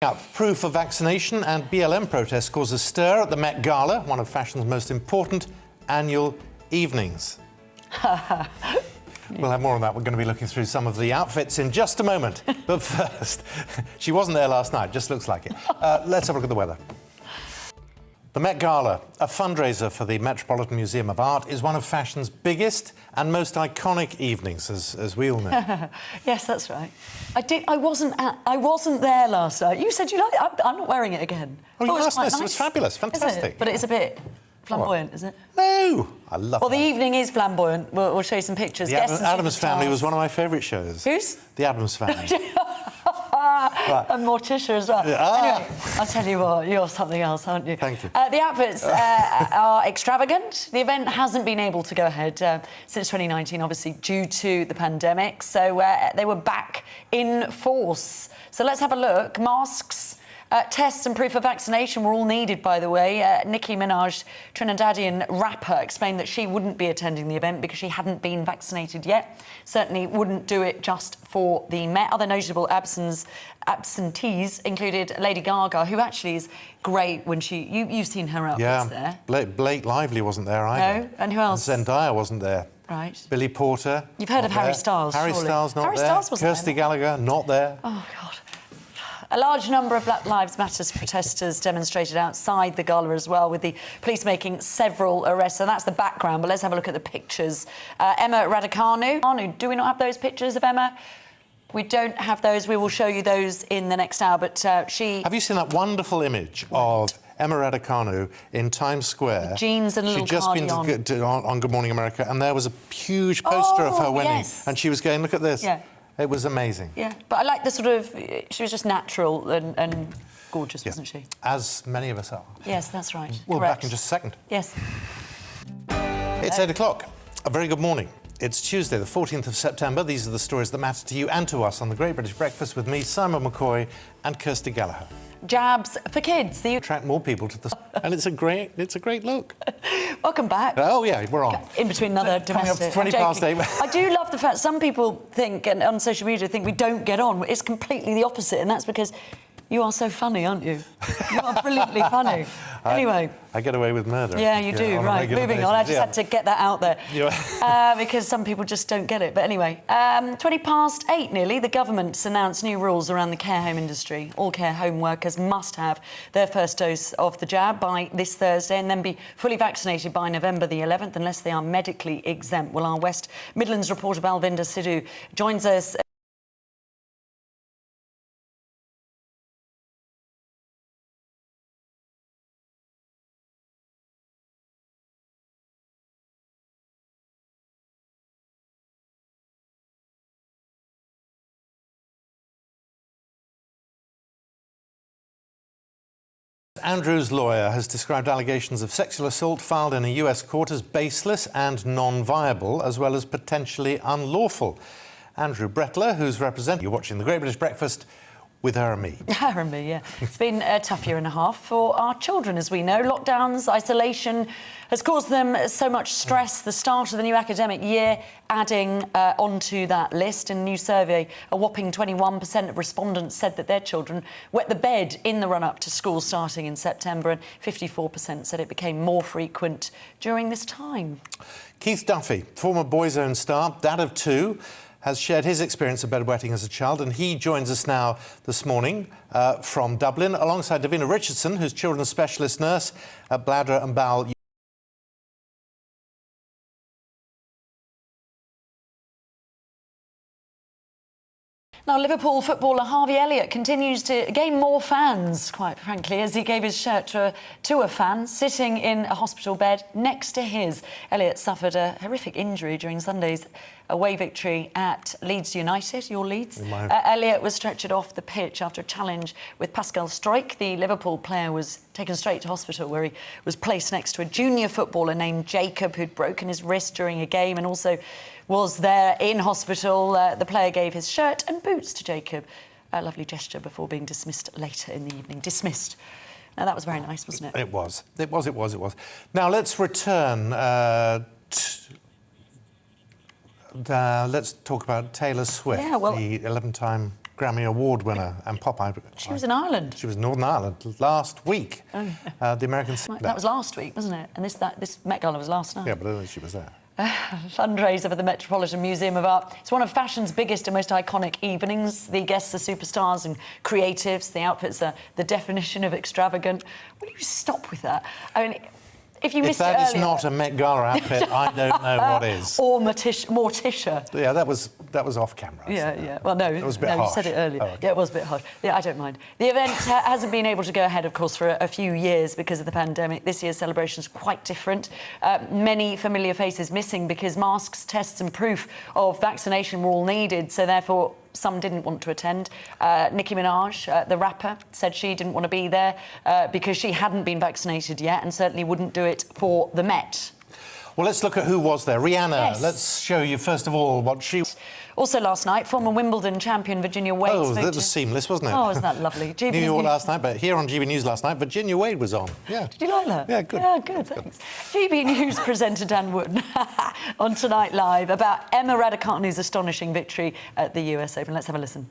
Up. Proof of vaccination and BLM protests cause a stir at the Met Gala, one of fashion's most important annual evenings. We'll have more on that. We're going to be looking through some of the outfits in just a moment. But first, she wasn't there last night, just looks like it. Let's have a look at the weather. The Met Gala, a fundraiser for the Metropolitan Museum of Art, is one of fashion's biggest and most iconic evenings, as we all know. Yes, that's right. I wasn't there last night. You said you liked it. I'm not wearing it again. Oh, you asked us. Nice. It was fabulous, fantastic. But it's a bit flamboyant, isn't it? No, I love it. Well, the evening is flamboyant. We'll show you some pictures. The Addams Family was one of my favourite shows. Whose? The Addams Family. Right. And Morticia as well. Anyway, I'll tell you what, you're something else, aren't you? Thank you. The outfits are extravagant. The event hasn't been able to go ahead since 2019, obviously, due to the pandemic. So they were back in force. So let's have a look. Masks, tests and proof of vaccination were all needed, by the way. Nicki Minaj, Trinidadian rapper, explained that she wouldn't be attending the event because she hadn't been vaccinated yet. Certainly wouldn't do it just for the Met. Other notable absentees included Lady Gaga, who actually is great when you've seen her outfits there. Blake Lively wasn't there either. No, and who else? And Zendaya wasn't there. Right. Billy Porter. You've heard of Harry Styles, Harry surely. Styles not Harry there. Styles wasn't Kirsty there. Gallacher not there. Oh, God. A large number of Black Lives Matter protesters demonstrated outside the gala as well, with the police making several arrests. So that's the background, but let's have a look at the pictures. Emma Raducanu. Do we not have those pictures of Emma? We don't have those. We will show you those in the next hour, but she... Have you seen that wonderful image of Emma Raducanu in Times Square? With jeans and a little cardigan. She'd just been on Good Morning America, and there was a huge poster of her winning, and she was going, look at this. Yeah. It was amazing. Yeah, but I like the sort of... She was just natural and gorgeous, wasn't she? As many of us are. Yes, that's right. We'll be Correct. back in just a second. Yes. It's 8 o'clock. A very good morning. It's Tuesday, the 14th of September. These are the stories that matter to you and to us on the Great British Breakfast with me, Simon McCoy, and Kirsty Gallacher. Jabs for kids. Attract more people to the... And it's a great look. Welcome back. Oh, yeah, we're on. In between another domestic... Coming up 20 past 8. I do love the fact some people think, and on social media, think we don't get on. It's completely the opposite, and that's because you are so funny, aren't you? You are brilliantly funny. Anyway. I get away with murder. Yeah, you do, right. Moving on. I just had to get that out there. Because some people just don't get it. But anyway, 20 past 8 nearly, the government's announced new rules around the care home industry. All care home workers must have their first dose of the jab by this Thursday and then be fully vaccinated by November the 11th unless they are medically exempt. Well, our West Midlands reporter Balvinda Sidhu joins us. Andrew's lawyer has described allegations of sexual assault filed in a US court as baseless and non-viable, as well as potentially unlawful. Andrew Brettler, who's representing you watching the Great British Breakfast with her and me. Her and me, yeah. It's been a tough year and a half for our children, as we know. Lockdowns, isolation has caused them so much stress. The start of the new academic year adding onto that list. In a new survey, a whopping 21% of respondents said that their children wet the bed in the run-up to school starting in September, and 54% said it became more frequent during this time. Keith Duffy, former Boyzone star, dad of two, has shared his experience of bedwetting as a child, and he joins us now this morning from Dublin, alongside Davina Richardson, who's children's specialist nurse at Bladder and Bowel. Now, Liverpool footballer Harvey Elliott continues to gain more fans, quite frankly, as he gave his shirt to a fan sitting in a hospital bed next to his. Elliott suffered a horrific injury during Sunday's away victory at Leeds United, your Leeds. Elliott was stretchered off the pitch after a challenge with Pascal Struijk. The Liverpool player was taken straight to hospital, where he was placed next to a junior footballer named Jacob, who'd broken his wrist during a game and also was there in hospital. The player gave his shirt and boots to Jacob. A lovely gesture before being dismissed later in the evening. Dismissed. Now, that was very nice, wasn't it? It was. It was. Now, let's return let's talk about Taylor Swift, the 11-time Grammy Award winner and pop icon. She was in Ireland. She was in Northern Ireland last week. The American... That was last week, wasn't it? And this Met Gala was last night. Yeah, but I don't think she was there. Fundraiser for the Metropolitan Museum of Art. It's one of fashion's biggest and most iconic evenings. The guests are superstars and creatives. The outfits are the definition of extravagant. Will you stop with that? I mean, if you missed it earlier... If that is not a Met Gala outfit, I don't know what is. Or Morticia. Yeah, that was off camera. Yeah. Well, no, it was a bit harsh. You said it earlier. Oh, okay. Yeah, it was a bit harsh. Yeah, I don't mind. The event hasn't been able to go ahead, of course, for a few years because of the pandemic. This year's celebration is quite different. Many familiar faces missing because masks, tests and proof of vaccination were all needed, so therefore some didn't want to attend. Nicki Minaj, the rapper, said she didn't want to be there because she hadn't been vaccinated yet and certainly wouldn't do it for the Met. Well, let's look at who was there. Rihanna, yes. Let's show you, first of all, what she... Also last night, former Wimbledon champion Virginia Wade... Oh, that was seamless, wasn't it? Oh, wasn't that lovely? New York last night, but here on GB News last night, Virginia Wade was on. Yeah. Did you like that? Yeah, good. Yeah, good, thanks. GB News presenter Dan Wood on Tonight Live about Emma Raducanu's astonishing victory at the US Open. Let's have a listen.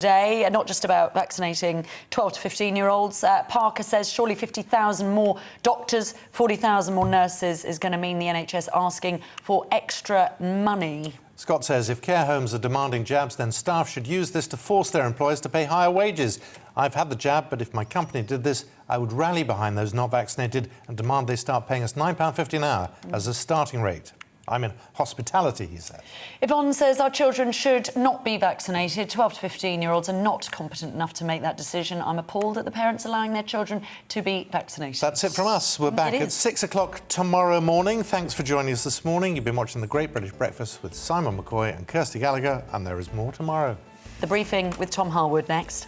Today, not just about vaccinating 12 to 15-year-olds. Parker says surely 50,000 more doctors, 40,000 more nurses is going to mean the NHS asking for extra money. Scott says if care homes are demanding jabs, then staff should use this to force their employers to pay higher wages. I've had the jab, but if my company did this, I would rally behind those not vaccinated and demand they start paying us £9.50 an hour as a starting rate. I'm in hospitality, he said. Yvonne says our children should not be vaccinated. 12 to 15-year-olds are not competent enough to make that decision. I'm appalled at the parents allowing their children to be vaccinated. That's it from us. We're back at 6 o'clock tomorrow morning. Thanks for joining us this morning. You've been watching The Great British Breakfast with Simon McCoy and Kirsty Gallacher, and there is more tomorrow. The Briefing with Tom Harwood next.